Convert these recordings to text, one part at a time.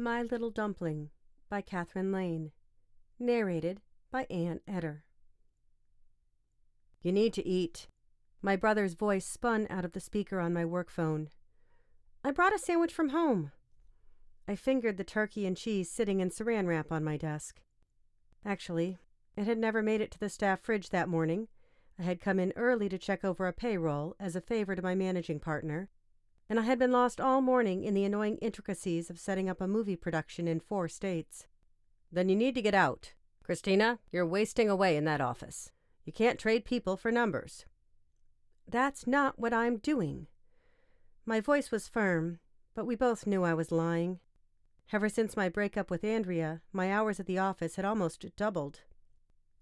My Little Dumpling by Catherine Lane. Narrated by Ann Eder. You need to eat. My brother's voice spun out of the speaker on my work phone. I brought a sandwich from home. I fingered the turkey and cheese sitting in saran wrap on my desk. Actually, it had never made it to the staff fridge that morning. I had come in early to check over a payroll as a favor to my managing partner, and I had been lost all morning in the annoying intricacies of setting up a movie production in 4 states. Then you need to get out. Christina, you're wasting away in that office. You can't trade people for numbers. That's not what I'm doing. My voice was firm, but we both knew I was lying. Ever since my breakup with Andrea, my hours at the office had almost doubled.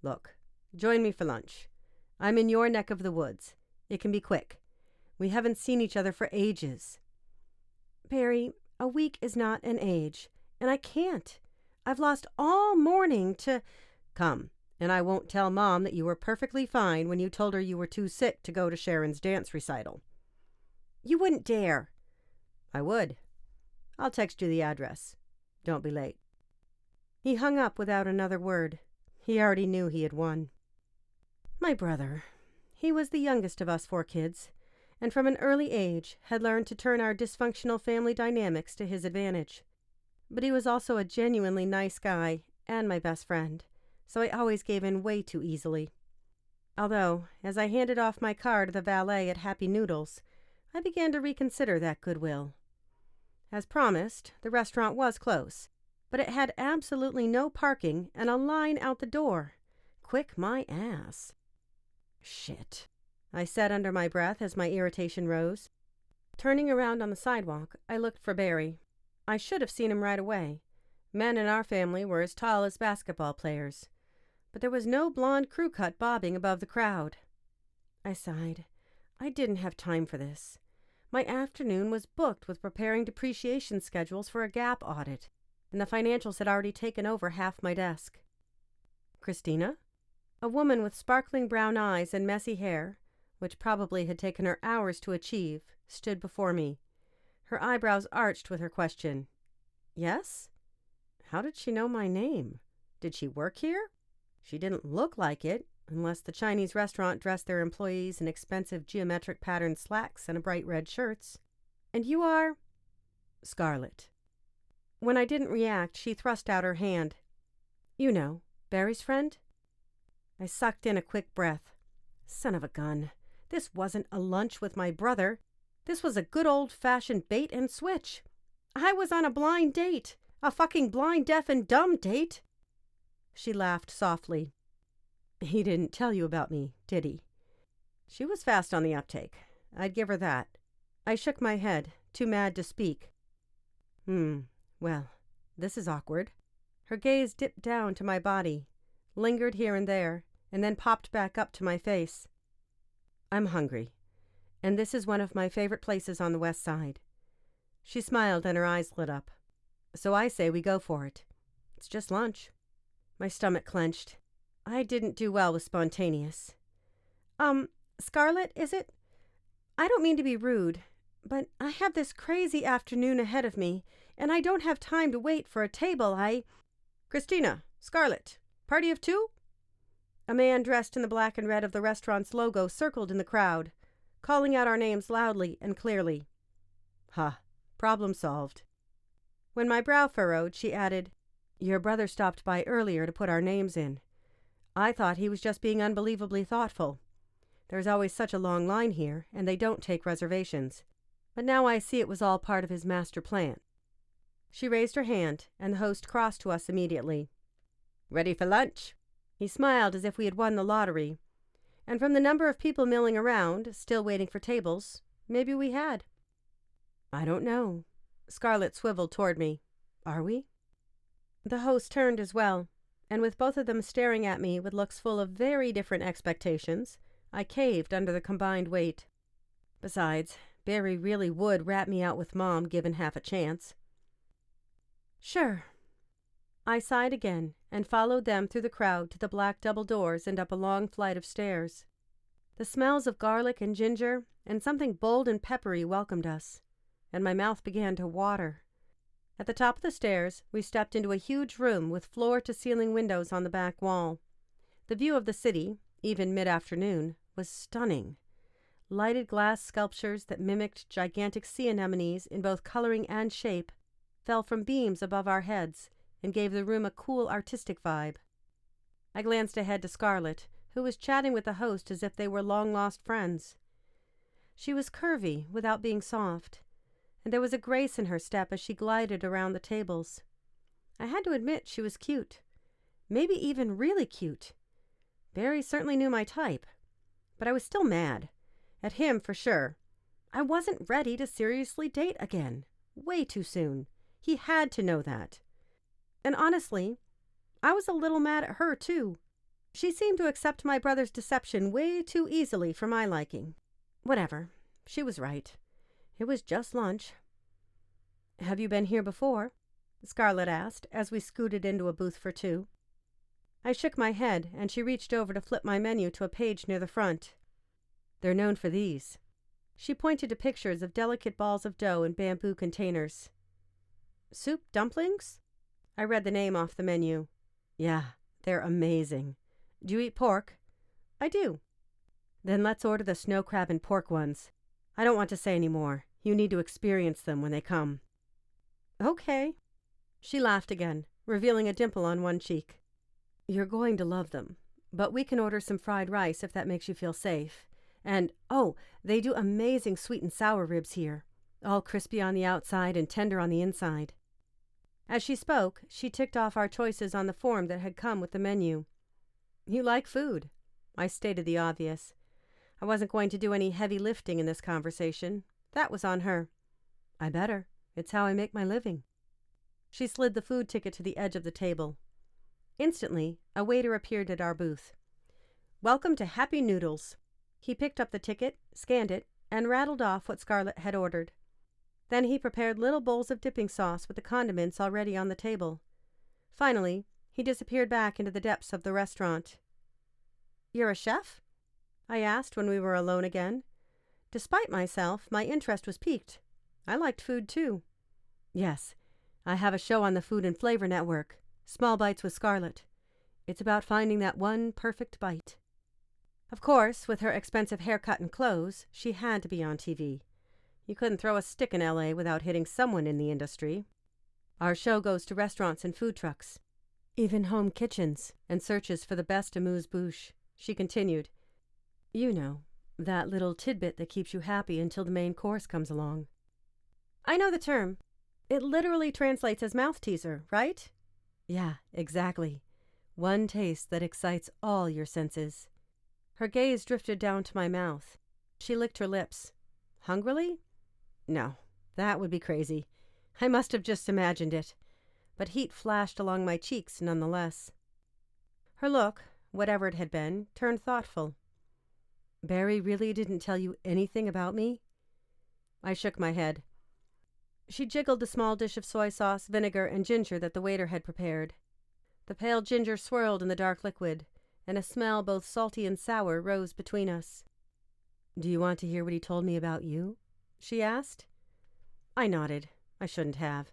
Look, join me for lunch. I'm in your neck of the woods. It can be quick. We haven't seen each other for ages. Barry, a week is not an age, and I can't. I've lost all morning to... Come, and I won't tell Mom that you were perfectly fine when you told her you were too sick to go to Sharon's dance recital. You wouldn't dare. I would. I'll text you the address. Don't be late. He hung up without another word. He already knew he had won. My brother. He was the youngest of us 4 kids, and from an early age had learned to turn our dysfunctional family dynamics to his advantage. But he was also a genuinely nice guy and my best friend, so I always gave in way too easily. Although, as I handed off my car to the valet at Happy Noodles, I began to reconsider that goodwill. As promised, the restaurant was close, but it had absolutely no parking and a line out the door. Quick my ass. Shit, I said under my breath as my irritation rose. Turning around on the sidewalk, I looked for Barry. I should have seen him right away. Men in our family were as tall as basketball players, but there was no blonde crew cut bobbing above the crowd. I sighed. I didn't have time for this. My afternoon was booked with preparing depreciation schedules for a Gap audit, and the financials had already taken over half my desk. Christina? A woman with sparkling brown eyes and messy hair, which probably had taken her hours to achieve, stood before me. Her eyebrows arched with her question. Yes? How did she know my name? Did she work here? She didn't look like it, unless the Chinese restaurant dressed their employees in expensive geometric patterned slacks and bright red shirts. And you are? Scarlett. When I didn't react, she thrust out her hand. You know, Barry's friend? I sucked in a quick breath. Son of a gun. This wasn't a lunch with my brother. This was a good old-fashioned bait and switch. I was on a blind date. A fucking blind, deaf, and dumb date. She laughed softly. He didn't tell you about me, did he? She was fast on the uptake. I'd give her that. I shook my head, too mad to speak. Well, this is awkward. Her gaze dipped down to my body, lingered here and there, and then popped back up to my face. I'm hungry, and this is one of my favorite places on the West Side. She smiled and her eyes lit up. So I say we go for it. It's just lunch. My stomach clenched. I didn't do well with spontaneous. Scarlett, is it? I don't mean to be rude, but I have this crazy afternoon ahead of me, and I don't have time to wait for a table. Christina, Scarlett, party of 2? A man dressed in the black and red of the restaurant's logo circled in the crowd, calling out our names loudly and clearly. Problem solved. When my brow furrowed, she added, Your brother stopped by earlier to put our names in. I thought he was just being unbelievably thoughtful. There's always such a long line here, and they don't take reservations. But now I see it was all part of his master plan. She raised her hand, and the host crossed to us immediately. Ready for lunch? He smiled as if we had won the lottery. And from the number of people milling around, still waiting for tables, maybe we had. I don't know. Scarlett swiveled toward me. Are we? The host turned as well, and with both of them staring at me with looks full of very different expectations, I caved under the combined weight. Besides, Barry really would rat me out with Mom given half a chance. Sure. I sighed again and followed them through the crowd to the black double doors and up a long flight of stairs. The smells of garlic and ginger and something bold and peppery welcomed us, and my mouth began to water. At the top of the stairs, we stepped into a huge room with floor-to-ceiling windows on the back wall. The view of the city, even mid-afternoon, was stunning. Lighted glass sculptures that mimicked gigantic sea anemones in both coloring and shape fell from beams above our heads and gave the room a cool artistic vibe. I glanced ahead to Scarlett, who was chatting with the host as if they were long-lost friends. She was curvy without being soft, and there was a grace in her step as she glided around the tables. I had to admit she was cute, maybe even really cute. Barry certainly knew my type, but I was still mad. At him, for sure. I wasn't ready to seriously date again. Way too soon. He had to know that. And honestly, I was a little mad at her, too. She seemed to accept my brother's deception way too easily for my liking. Whatever. She was right. It was just lunch. "Have you been here before?" Scarlett asked as we scooted into a booth for two. I shook my head, and she reached over to flip my menu to a page near the front. "They're known for these." She pointed to pictures of delicate balls of dough in bamboo containers. "Soup dumplings?" I read the name off the menu. "Yeah, they're amazing. Do you eat pork?" "I do." "Then let's order the snow crab and pork ones. I don't want to say any more. You need to experience them when they come." "Okay." She laughed again, revealing a dimple on one cheek. "You're going to love them, but we can order some fried rice if that makes you feel safe. And, they do amazing sweet and sour ribs here, all crispy on the outside and tender on the inside." As she spoke, she ticked off our choices on the form that had come with the menu. "You like food." I stated the obvious. I wasn't going to do any heavy lifting in this conversation. That was on her. "I better. It's how I make my living." She slid the food ticket to the edge of the table. Instantly, a waiter appeared at our booth. "Welcome to Happy Noodles." He picked up the ticket, scanned it, and rattled off what Scarlett had ordered. Then he prepared little bowls of dipping sauce with the condiments already on the table. Finally, he disappeared back into the depths of the restaurant. "You're a chef?" I asked when we were alone again. Despite myself, my interest was piqued. I liked food too. "Yes, I have a show on the Food and Flavor Network, Small Bites with Scarlett. It's about finding that one perfect bite." Of course, with her expensive haircut and clothes, she had to be on TV. You couldn't throw a stick in LA without hitting someone in the industry. Our show goes to restaurants and food trucks, even home kitchens, and searches for the best amuse-bouche. She continued, "You know, that little tidbit that keeps you happy until the main course comes along." "I know the term. It literally translates as mouth teaser, right?" "Yeah, exactly. One taste that excites all your senses." Her gaze drifted down to my mouth. She licked her lips. Hungrily? No, that would be crazy. I must have just imagined it. But heat flashed along my cheeks nonetheless. Her look, whatever it had been, turned thoughtful. "Barry really didn't tell you anything about me?" I shook my head. She jiggled the small dish of soy sauce, vinegar, and ginger that the waiter had prepared. The pale ginger swirled in the dark liquid, and a smell both salty and sour rose between us. "Do you want to hear what he told me about you?" she asked. I nodded. I shouldn't have.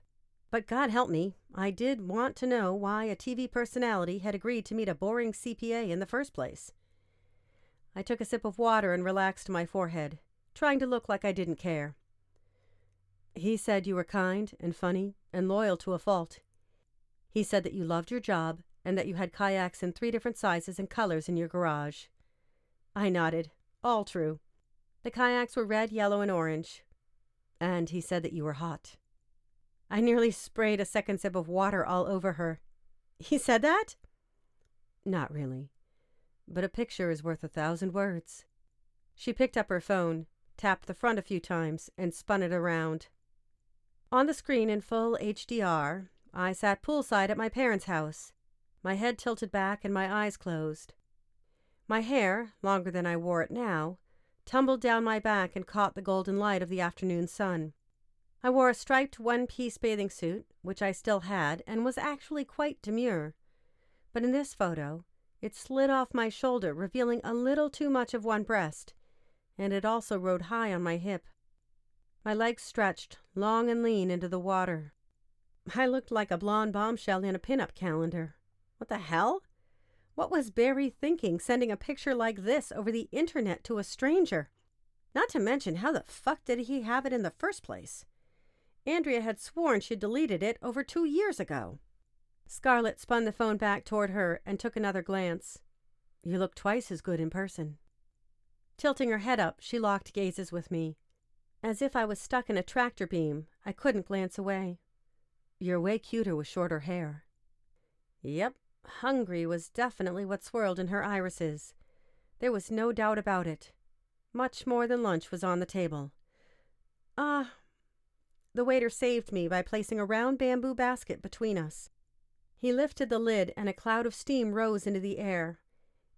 But God help me, I did want to know why a TV personality had agreed to meet a boring CPA in the first place. I took a sip of water and relaxed my forehead, trying to look like I didn't care. "He said you were kind and funny and loyal to a fault. He said that you loved your job and that you had kayaks in 3 different sizes and colors in your garage." I nodded. All true. The kayaks were red, yellow, and orange. "And he said that you were hot." I nearly sprayed a second sip of water all over her. "He said that?" "Not really. But a picture is worth 1,000 words." She picked up her phone, tapped the front a few times, and spun it around. On the screen in full HDR, I sat poolside at my parents' house, my head tilted back and my eyes closed. My hair, longer than I wore it now, tumbled down my back and caught the golden light of the afternoon sun. I wore a striped one-piece bathing suit, which I still had, and was actually quite demure. But in this photo, it slid off my shoulder, revealing a little too much of one breast, and it also rode high on my hip. My legs stretched, long and lean, into the water. I looked like a blonde bombshell in a pinup calendar. What the hell? What was Barry thinking, sending a picture like this over the internet to a stranger? Not to mention, how the fuck did he have it in the first place? Andrea had sworn she'd deleted it over 2 years ago. Scarlett spun the phone back toward her and took another glance. You look twice as good in person. Tilting her head up, she locked gazes with me. As if I was stuck in a tractor beam, I couldn't glance away. You're way cuter with shorter hair. Yep, hungry was definitely what swirled in her irises. There was no doubt about it. Much more than lunch was on the table. The waiter saved me by placing a round bamboo basket between us. He lifted the lid and a cloud of steam rose into the air.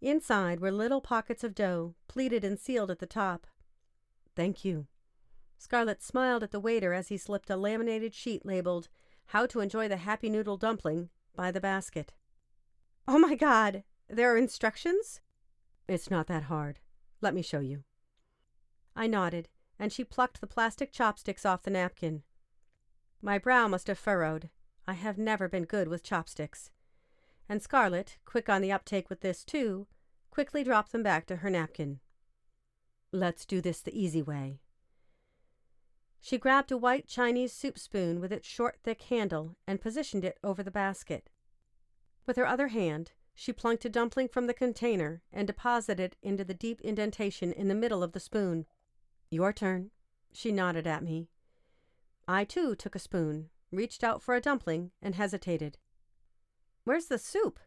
Inside were little pockets of dough, pleated and sealed at the top. Thank you. Scarlett smiled at the waiter as he slipped a laminated sheet labeled, How to Enjoy the Happy Noodle Dumpling, by the basket. Oh my God, there are instructions? It's not that hard. Let me show you. I nodded, and she plucked the plastic chopsticks off the napkin. My brow must have furrowed. I have never been good with chopsticks. And Scarlett, quick on the uptake with this too, quickly dropped them back to her napkin. Let's do this the easy way. She grabbed a white Chinese soup spoon with its short, thick handle and positioned it over the basket. With her other hand, she plunked a dumpling from the container and deposited it into the deep indentation in the middle of the spoon. Your turn. She nodded at me. I, too, took a spoon, reached out for a dumpling, and hesitated. Where's the soup?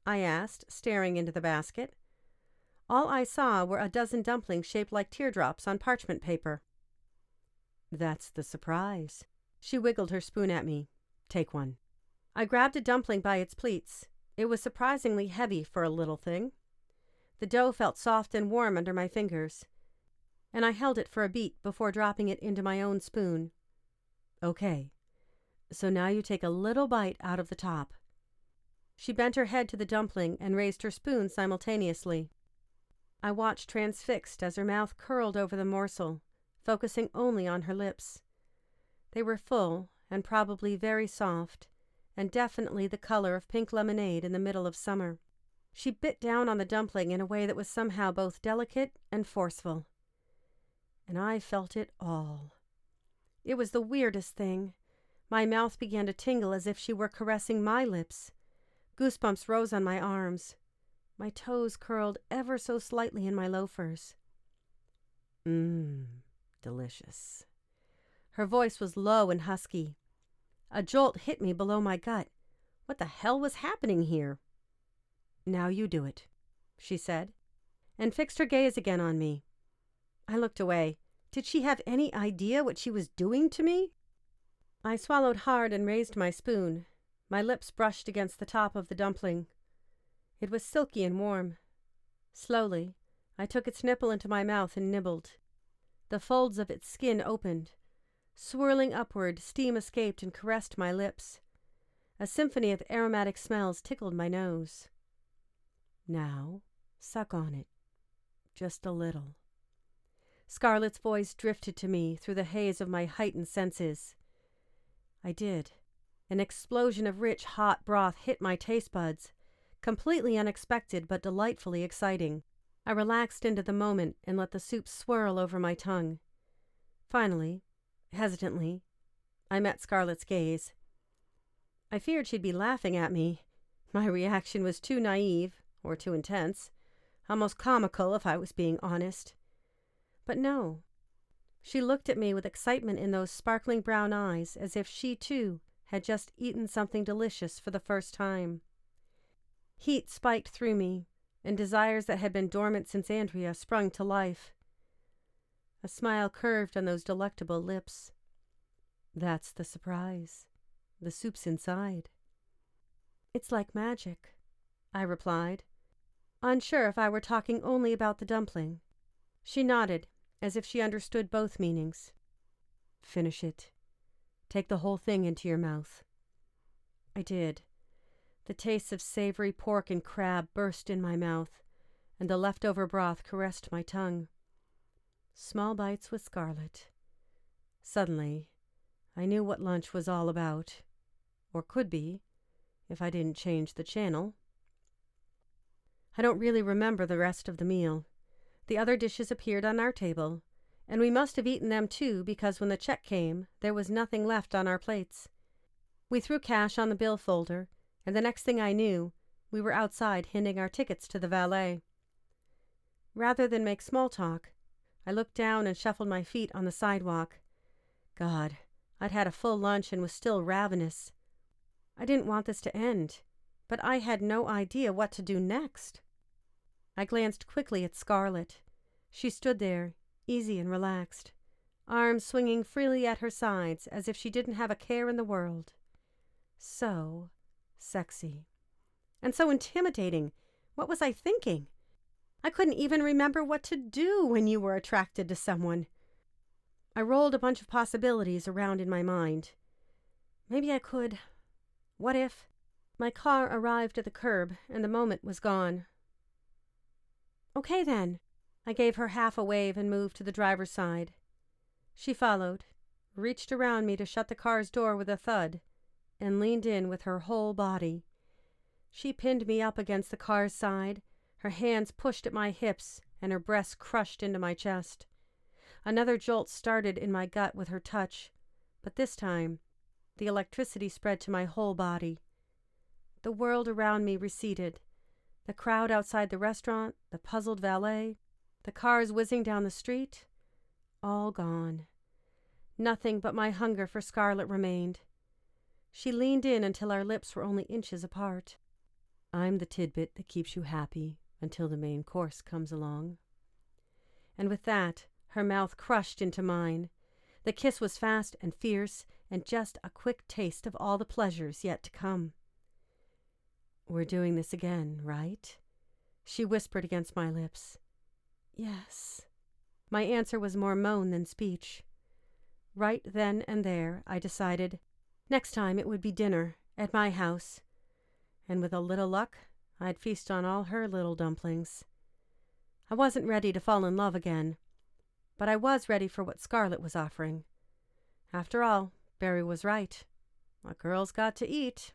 I asked, staring into the basket. All I saw were a dozen dumplings shaped like teardrops on parchment paper. That's the surprise. She wiggled her spoon at me. Take one. I grabbed a dumpling by its pleats. It was surprisingly heavy for a little thing. The dough felt soft and warm under my fingers, and I held it for a beat before dropping it into my own spoon. Okay, so now you take a little bite out of the top. She bent her head to the dumpling and raised her spoon simultaneously. I watched transfixed as her mouth curled over the morsel, focusing only on her lips. They were full and probably very soft, and definitely the color of pink lemonade in the middle of summer. She bit down on the dumpling in a way that was somehow both delicate and forceful. And I felt it all. It was the weirdest thing. My mouth began to tingle as if she were caressing my lips. Goosebumps rose on my arms. My toes curled ever so slightly in my loafers. Delicious. Her voice was low and husky. A jolt hit me below my gut. What the hell was happening here? Now you do it, she said, and fixed her gaze again on me. I looked away. Did she have any idea what she was doing to me? I swallowed hard and raised my spoon. My lips brushed against the top of the dumpling. It was silky and warm. Slowly, I took its nipple into my mouth and nibbled. The folds of its skin opened. Swirling upward, steam escaped and caressed my lips. A symphony of aromatic smells tickled my nose. Now, suck on it. Just a little. Scarlett's voice drifted to me through the haze of my heightened senses. I did. An explosion of rich, hot broth hit my taste buds, completely unexpected but delightfully exciting. I relaxed into the moment and let the soup swirl over my tongue. Finally, hesitantly, I met Scarlett's gaze. I feared she'd be laughing at me. My reaction was too naive, or too intense, almost comical if I was being honest. But no. She looked at me with excitement in those sparkling brown eyes, as if she, too, had just eaten something delicious for the first time. Heat spiked through me, and desires that had been dormant since Andrea sprung to life. A smile curved on those delectable lips. That's the surprise. The soup's inside. It's like magic, I replied, unsure if I were talking only about the dumpling. She nodded, as if she understood both meanings. Finish it. Take the whole thing into your mouth. I did. The taste of savory pork and crab burst in my mouth, and the leftover broth caressed my tongue. Small bites with Scarlett. Suddenly, I knew what lunch was all about. or could be, if I didn't change the channel. I don't really remember the rest of the meal. The other dishes appeared on our table, and we must have eaten them too, because when the check came, there was nothing left on our plates. We threw cash on the bill folder, and the next thing I knew, we were outside handing our tickets to the valet. Rather than make small talk, I looked down and shuffled my feet on the sidewalk. God, I'd had a full lunch and was still ravenous. I didn't want this to end, but I had no idea what to do next. I glanced quickly at Scarlett. She stood there, easy and relaxed, arms swinging freely at her sides as if she didn't have a care in the world. So sexy. And so intimidating. What was I thinking? I couldn't even remember what to do when you were attracted to someone. I rolled a bunch of possibilities around in my mind. Maybe I could. What if? My car arrived at the curb, and the moment was gone. Okay, then. I gave her half a wave and moved to the driver's side. She followed, reached around me to shut the car's door with a thud, and leaned in with her whole body. She pinned me up against the car's side, her hands pushed at my hips, and her breasts crushed into my chest. Another jolt started in my gut with her touch, but this time, the electricity spread to my whole body. The world around me receded. The crowd outside the restaurant, the puzzled valet, the cars whizzing down the street, all gone. Nothing but my hunger for Scarlett remained. She leaned in until our lips were only inches apart. I'm the tidbit that keeps you happy until the main course comes along. And with that, her mouth crushed into mine. The kiss was fast and fierce, and just a quick taste of all the pleasures yet to come. We're doing this again, right? She whispered against my lips. Yes. My answer was more moan than speech. Right then and there, I decided, next time it would be dinner at my house. And with a little luck, I'd feast on all her little dumplings. I wasn't ready to fall in love again, but I was ready for what Scarlett was offering. After all, Barry was right. A girl's got to eat.